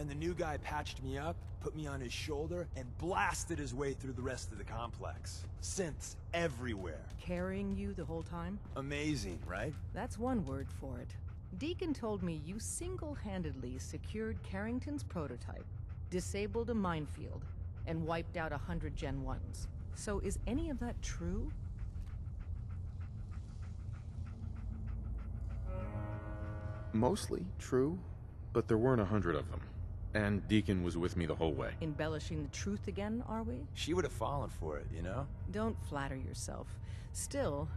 Then the new guy patched me up, put me on his shoulder, and blasted his way through the rest of the complex. Synths everywhere. Carrying you the whole time? Amazing, right? That's one word for it. Deacon told me you single-handedly secured Carrington's prototype, disabled a minefield, and wiped out 100 Gen 1s. So is any of that true? Mostly true, but there weren't 100 of them. And Deacon was with me the whole way. Embellishing the truth again, are we? She would have fallen for it, you know? Don't flatter yourself. Still,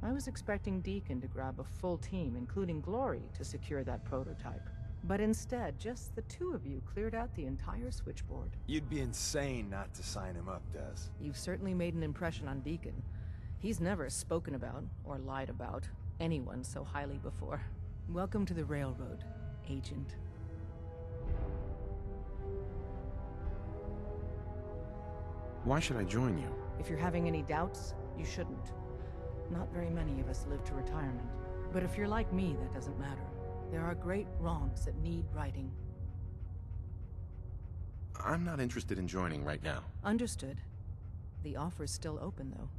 I was expecting Deacon to grab a full team, including Glory, to secure that prototype. But instead, just the two of you cleared out the entire switchboard. You'd be insane not to sign him up, Des. You've certainly made an impression on Deacon. He's never spoken about, or lied about, anyone so highly before. Welcome to the Railroad, Agent. Why should I join you? If you're having any doubts, you shouldn't. Not very many of us live to retirement. But if you're like me, that doesn't matter. There are great wrongs that need righting. I'm not interested in joining right now. Understood. The offer's still open, though.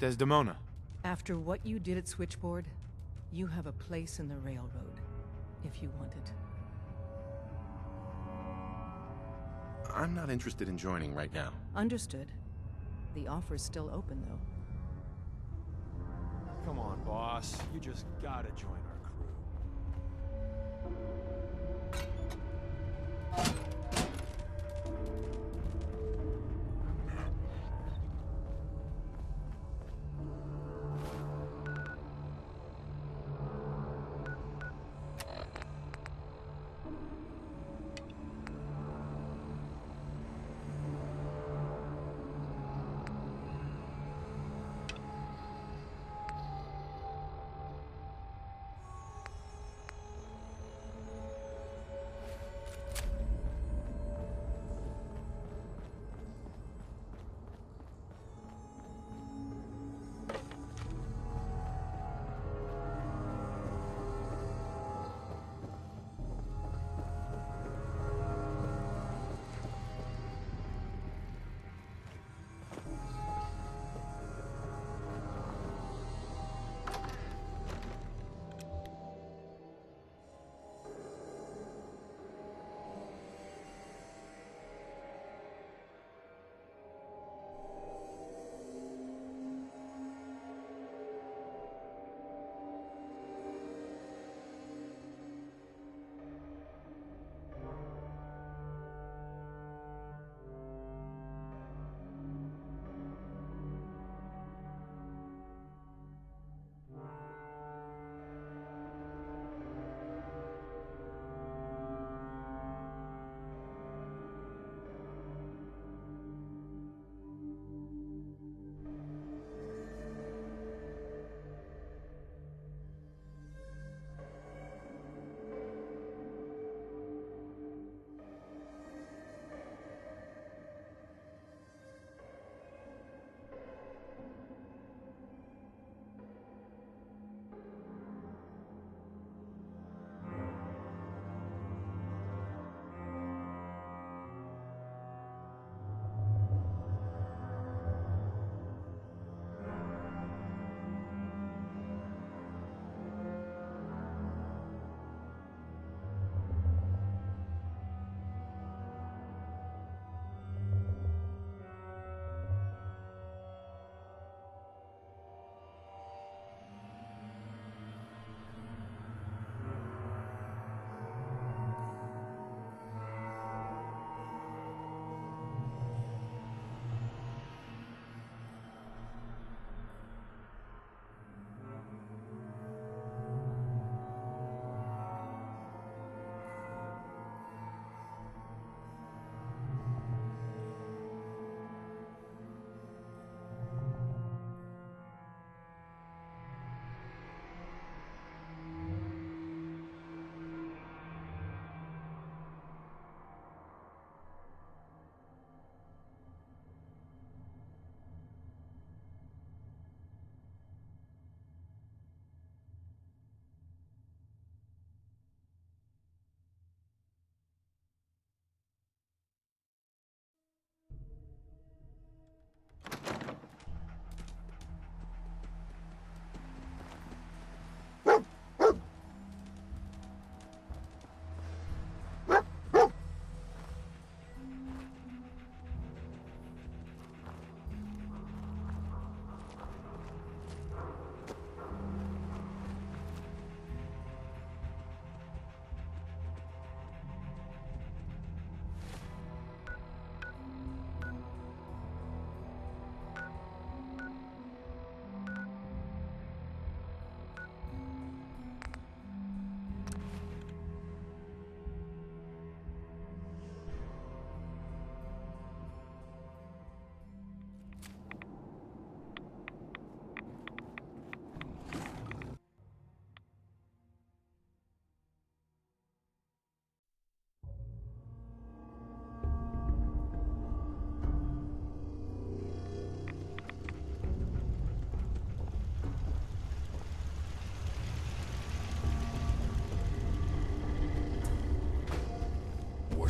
Desdemona. After what you did at Switchboard, you have a place in the Railroad, if you want it. I'm not interested in joining right now. Understood. The offer's still open, though. Come on, boss. You just gotta join our crew.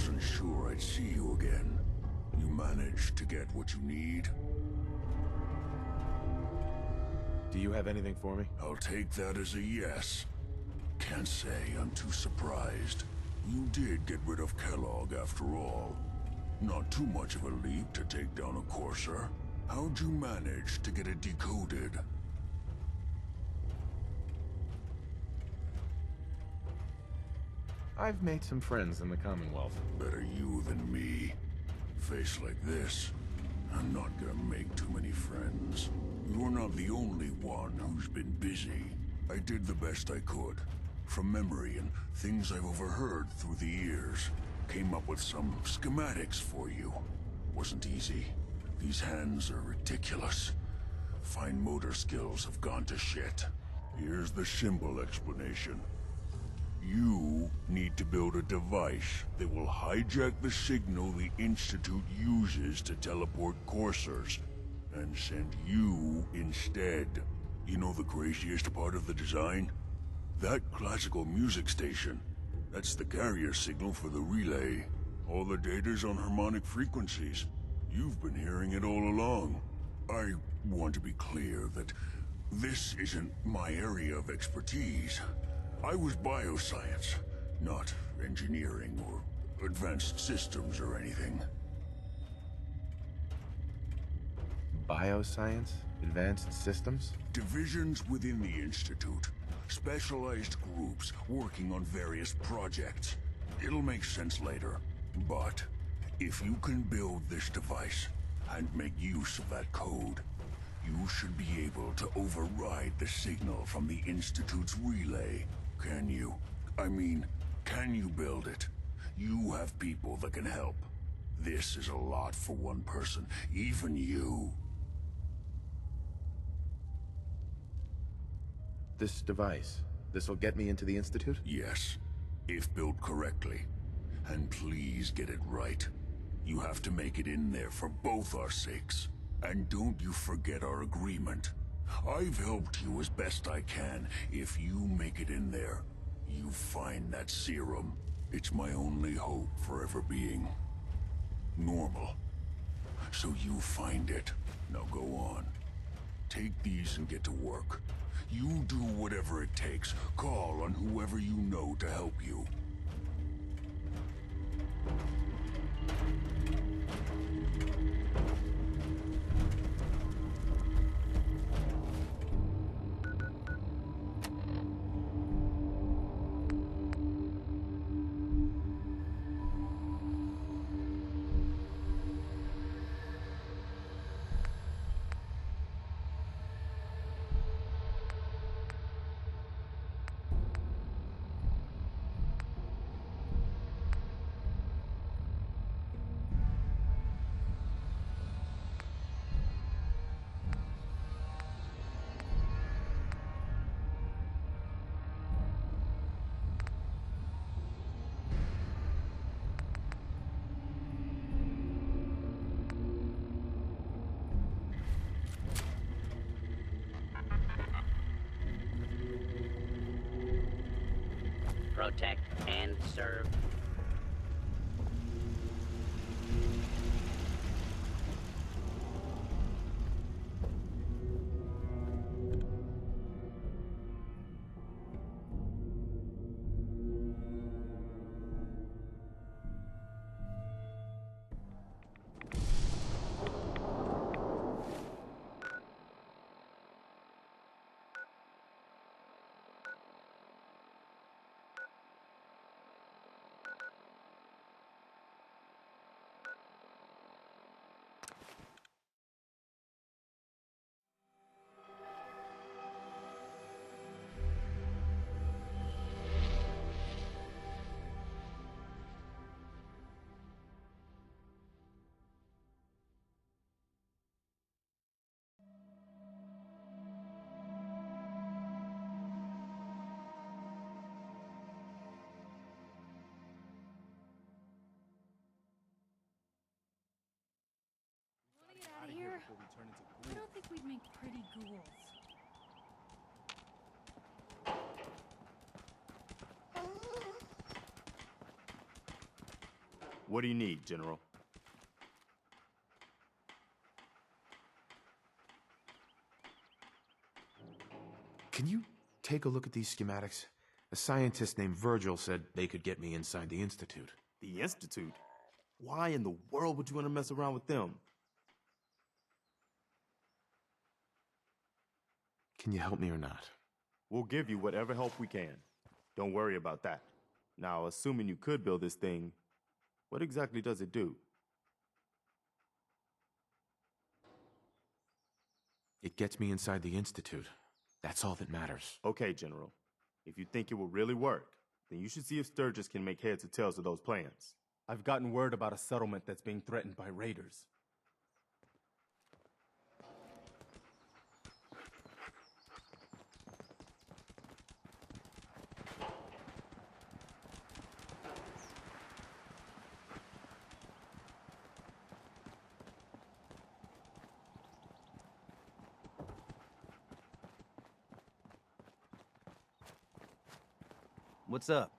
wasn't sure I'd see you again. You managed to get what you need? Do you have anything for me? I'll take that as a yes. Can't say I'm too surprised. You did get rid of Kellogg after all. Not too much of a leap to take down a Courser. How'd you manage to get it decoded? I've made some friends in the Commonwealth. Better you than me. Face like this, I'm not gonna make too many friends. You're not the only one who's been busy. I did the best I could. From memory and things I've overheard through the years. Came up with some schematics for you. Wasn't easy. These hands are ridiculous. Fine motor skills have gone to shit. Here's the simple explanation. You need to build a device that will hijack the signal the Institute uses to teleport coursers, and send you instead. You know the craziest part of the design? That classical music station. That's the carrier signal for the relay. All the data's on harmonic frequencies. You've been hearing it all along. I want to be clear that this isn't my area of expertise. I was bioscience, not engineering or advanced systems or anything. Bioscience? Advanced systems? Divisions within the Institute. Specialized groups working on various projects. It'll make sense later. But if you can build this device and make use of that code, you should be able to override the signal from the Institute's relay. Can you? I mean, can you build it? You have people that can help. This is a lot for one person, even you. This device, this'll get me into the Institute? Yes, if built correctly. And please get it right. You have to make it in there for both our sakes. And don't you forget our agreement. I've helped you as best I can. If you make it in there, you find that serum. It's my only hope for ever being normal. So you find it. Now go on. Take these and get to work. You do whatever it takes. Call on whoever you know to help you. Protect and serve. Here, I don't think we'd make pretty ghouls. What do you need, General? Can you take a look at these schematics? A scientist named Virgil said they could get me inside the Institute. The Institute? Why in the world would you want to mess around with them? Can you help me or not? We'll give you whatever help we can. Don't worry about that. Now, assuming you could build this thing, what exactly does it do? It gets me inside the Institute. That's all that matters. Okay, General. If you think it will really work, then you should see if Sturgis can make heads or tails of those plans. I've gotten word about a settlement that's being threatened by raiders. What's up?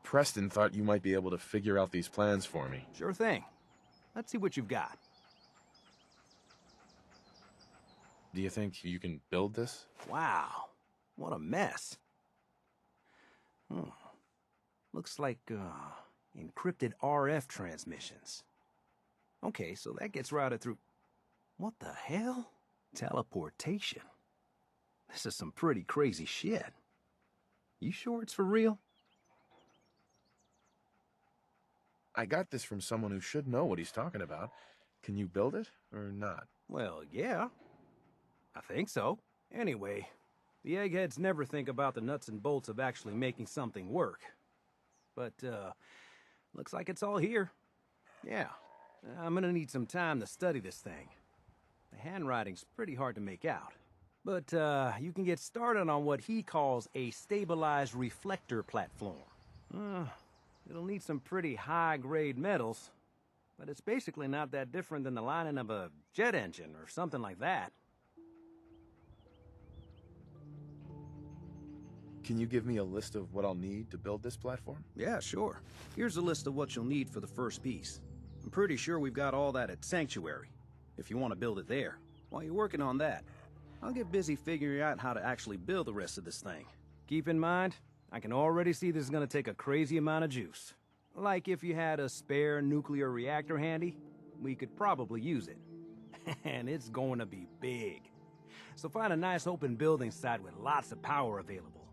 Preston thought you might be able to figure out these plans for me. Sure thing. Let's see what you've got. Do you think you can build this? Wow. What a mess. Looks like, encrypted RF transmissions. Okay, so that gets routed through... What the hell? Teleportation. This is some pretty crazy shit. You sure it's for real? I got this from someone who should know what he's talking about. Can you build it, or not? Well, yeah. I think so. Anyway, the eggheads never think about the nuts and bolts of actually making something work. But, looks like it's all here. Yeah. I'm gonna need some time to study this thing. The handwriting's pretty hard to make out. But, you can get started on what he calls a stabilized reflector platform. It'll need some pretty high-grade metals, but it's basically not that different than the lining of a jet engine or something like that. Can you give me a list of what I'll need to build this platform? Yeah, sure. Here's a list of what you'll need for the first piece. I'm pretty sure we've got all that at Sanctuary, if you want to build it there. While you're working on that, I'll get busy figuring out how to actually build the rest of this thing. Keep in mind, I can already see this is gonna take a crazy amount of juice. Like if you had a spare nuclear reactor handy, we could probably use it. And it's going to be big. So find a nice open building site with lots of power available.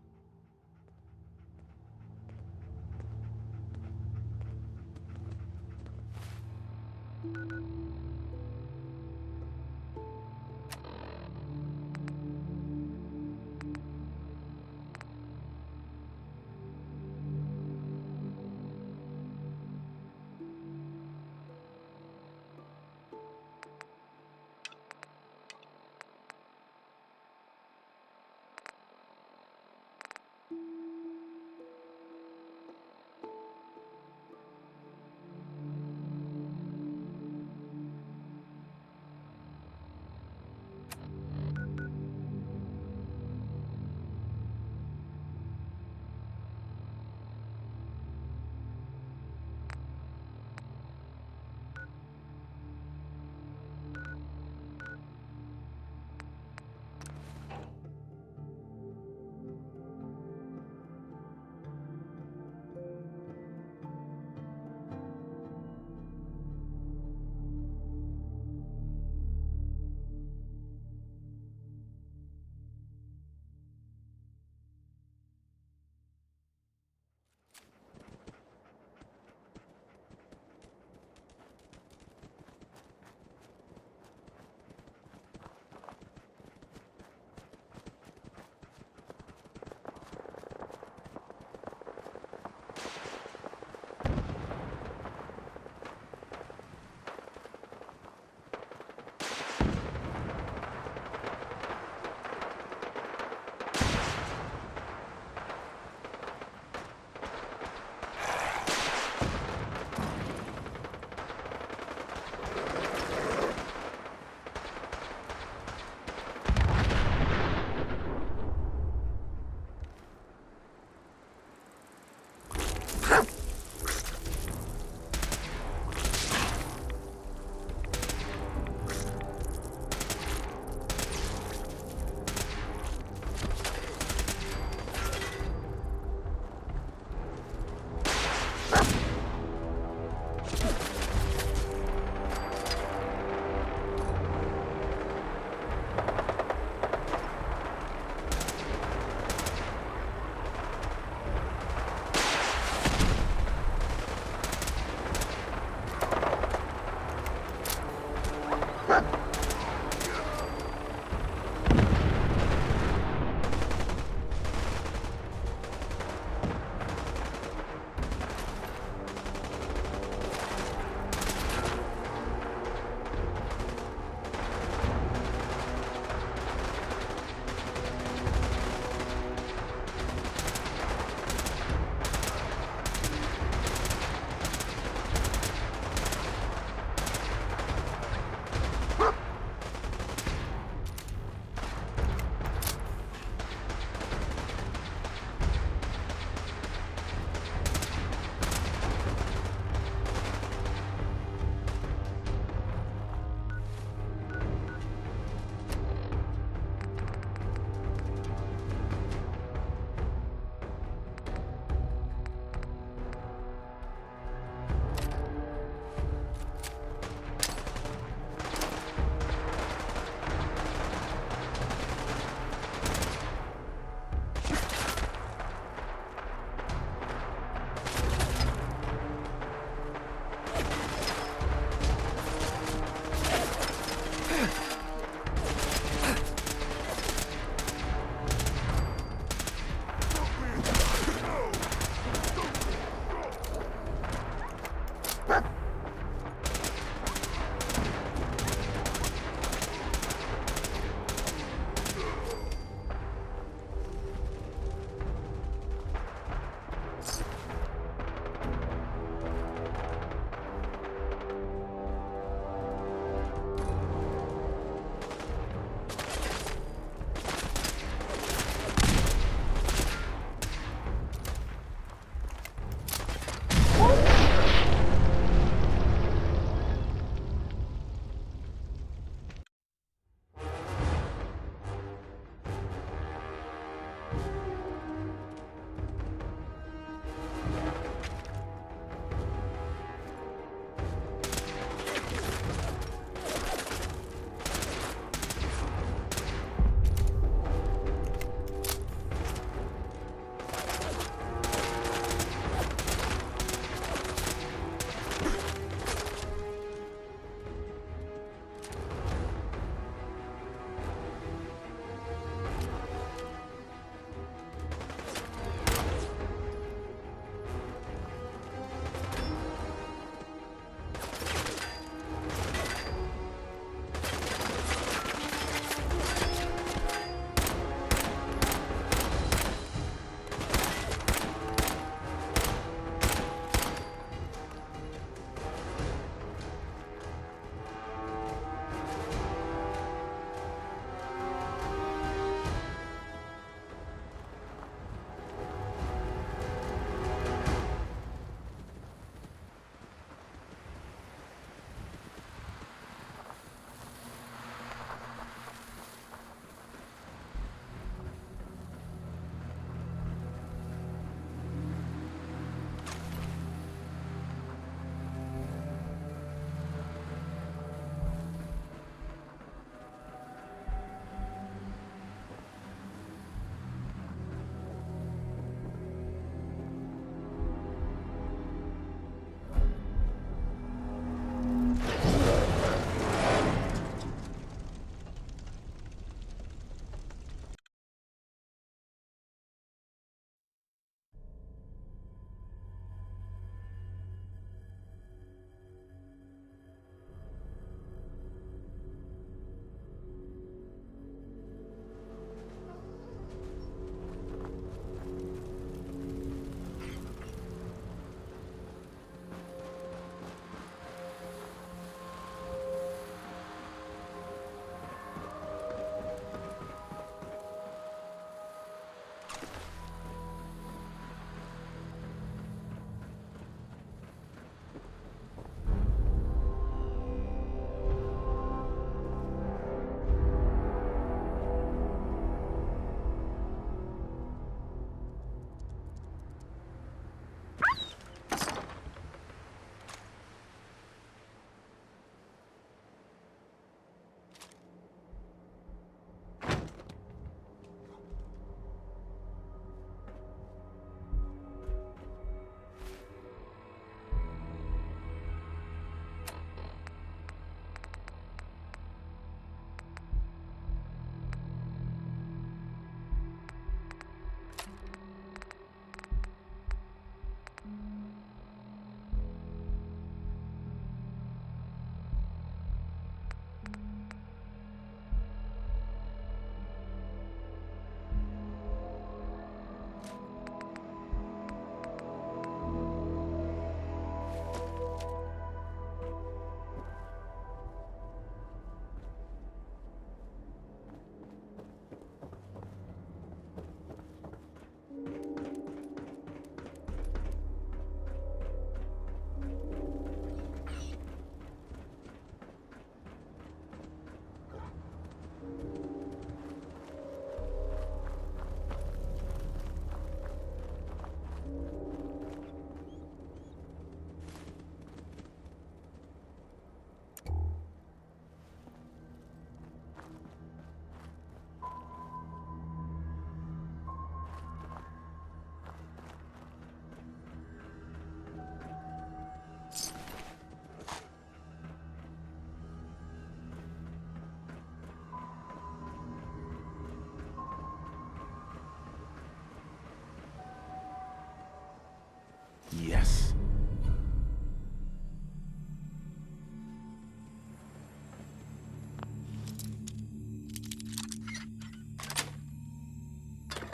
Yes.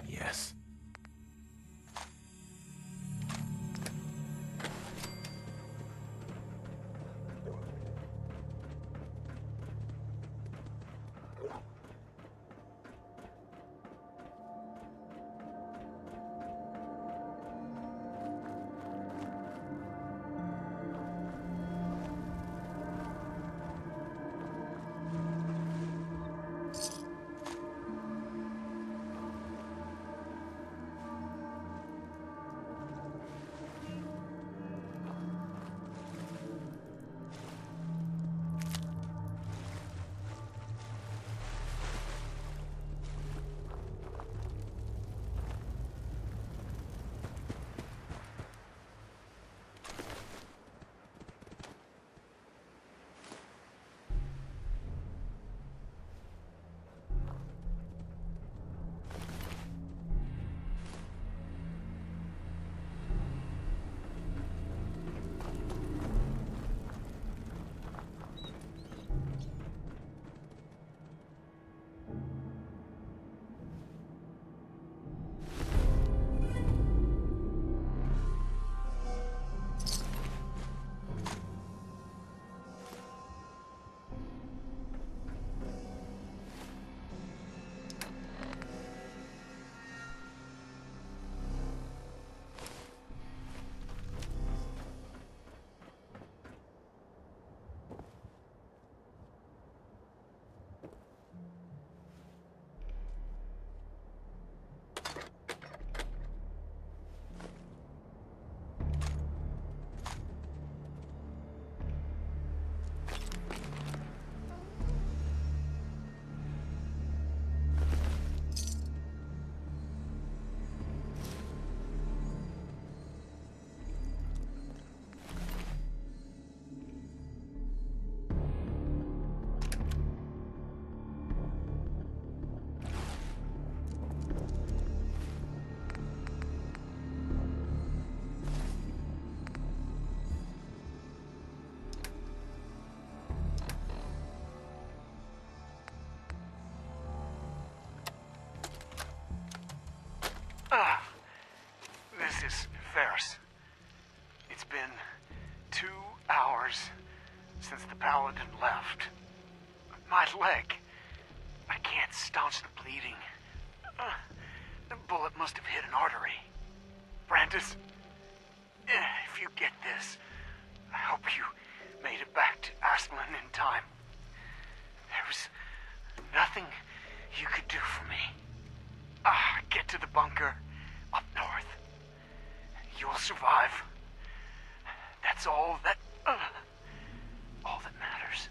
Yes. This is Ferris. It's been 2 hours since the paladin left. My leg. I can't staunch the bleeding. The bullet must have hit an artery. Brandis, if you get this, I hope you made it back to Aslan in time. There was nothing you could do for me. Get to the bunker up north. You'll survive. That's all that matters.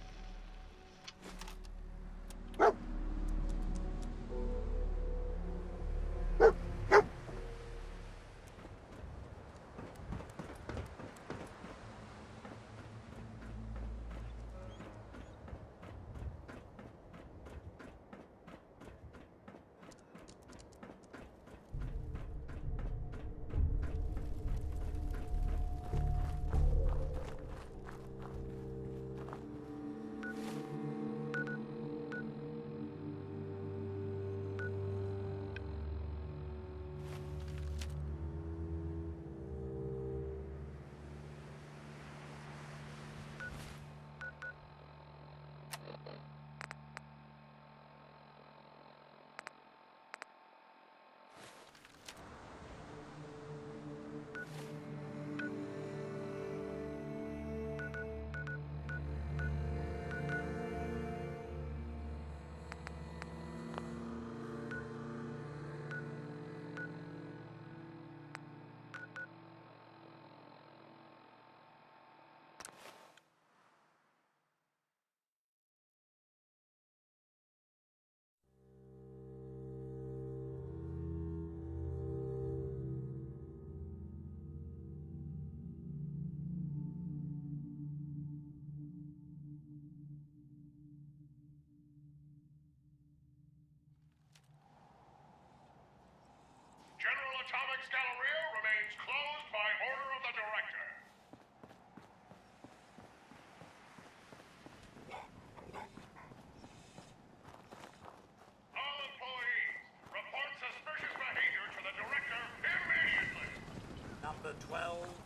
General Atomics Galleria remains remains closed by order of the director. All employees, report suspicious behavior to the director immediately. Number 12.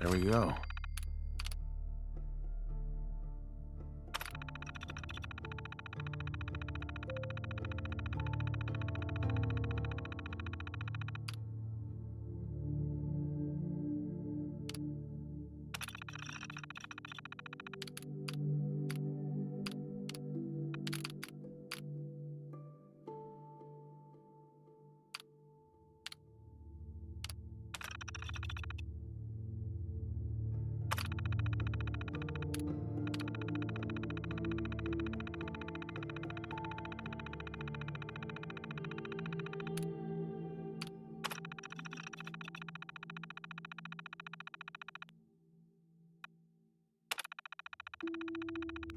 There we go.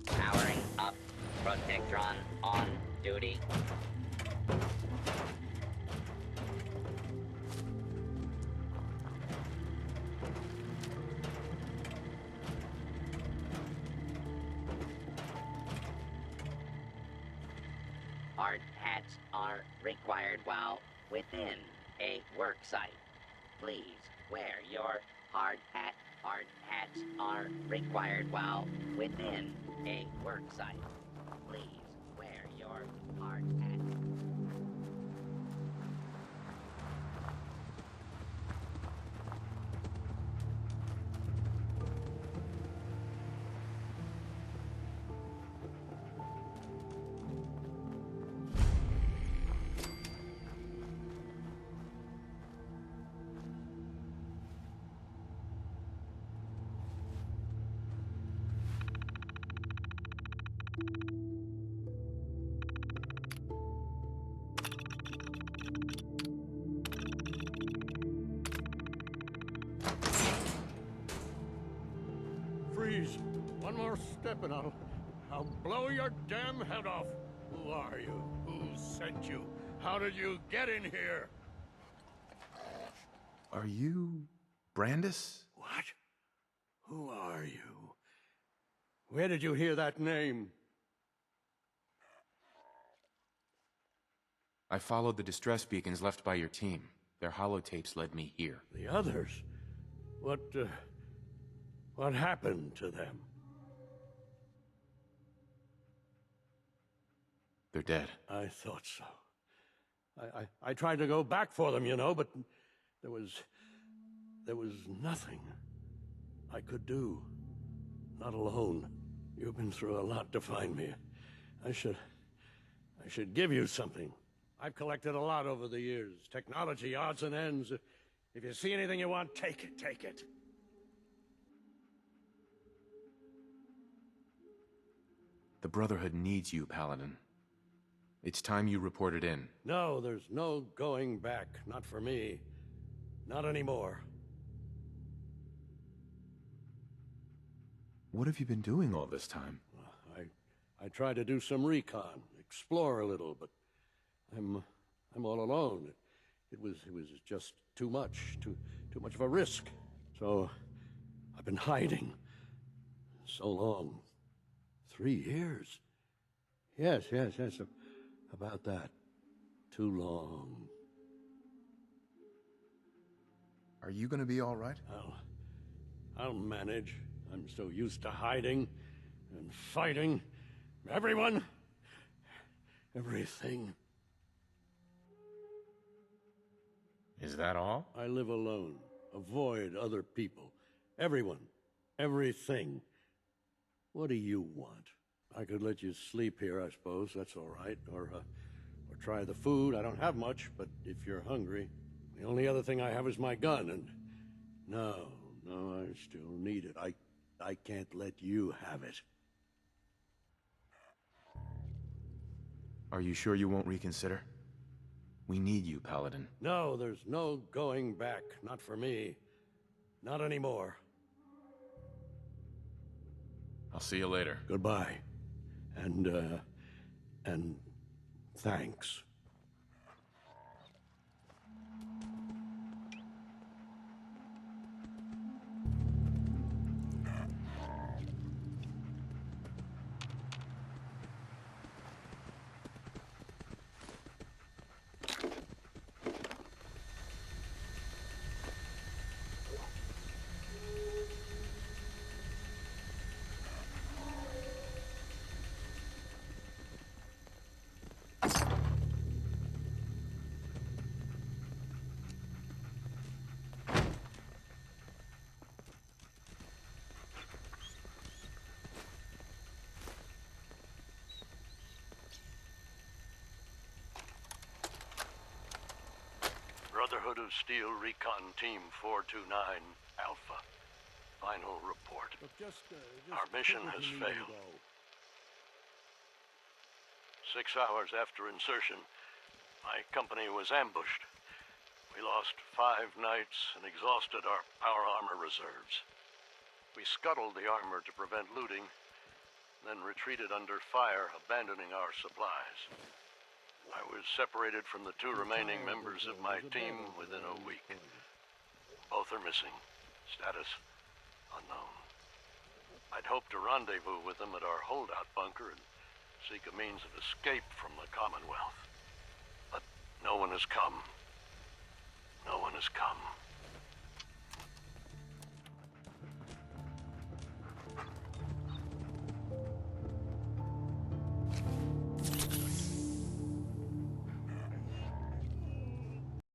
Powering up. Protectron on duty. Hard hats are required while within a work site. Please wear your hard hat. Hard hats are required while within a work site. Please wear your hard hat. Freeze! One more step and I'll blow your damn head off. Who are you? Who sent you? How did you get in here? Are you Brandis? What? Who are you? Where did you hear that name? I followed the distress beacons left by your team. Their holotapes led me here. The others? What happened to them? They're dead. I thought so. I tried to go back for them, you know, but there was nothing I could do. Not alone. You've been through a lot to find me. I should give you something. I've collected a lot over the years. Technology, odds and ends. If you see anything you want, take it, take it. The Brotherhood needs you, Paladin. It's time you reported in. No, there's no going back. Not for me. Not anymore. What have you been doing all this time? I tried to do some recon, explore a little, but I'm all alone. It was just too much of a risk. So I've been hiding so long. 3 years. Yes, about that. Too long. Are you gonna be all right? I'll manage. I'm so used to hiding and fighting. Everyone, everything. Is that all? I live alone. Avoid other people. Everyone. Everything. What do you want? I could let you sleep here, I suppose. That's all right. Or try the food. I don't have much, but if you're hungry. The only other thing I have is my gun, and... No, I still need it. I can't let you have it. Are you sure you won't reconsider? We need you, Paladin. No, there's no going back. Not for me. Not anymore. I'll see you later. Goodbye. And thanks. Brotherhood of Steel Recon Team 429 Alpha. Final report. Our mission has failed. 6 hours after insertion, my company was ambushed. We lost 5 knights and exhausted our power armor reserves. We scuttled the armor to prevent looting, then retreated under fire, abandoning our supplies. I was separated from the 2 remaining members of my team within a week. Both are missing. Status unknown. I'd hoped to rendezvous with them at our holdout bunker and seek a means of escape from the Commonwealth. But no one has come. No one has come.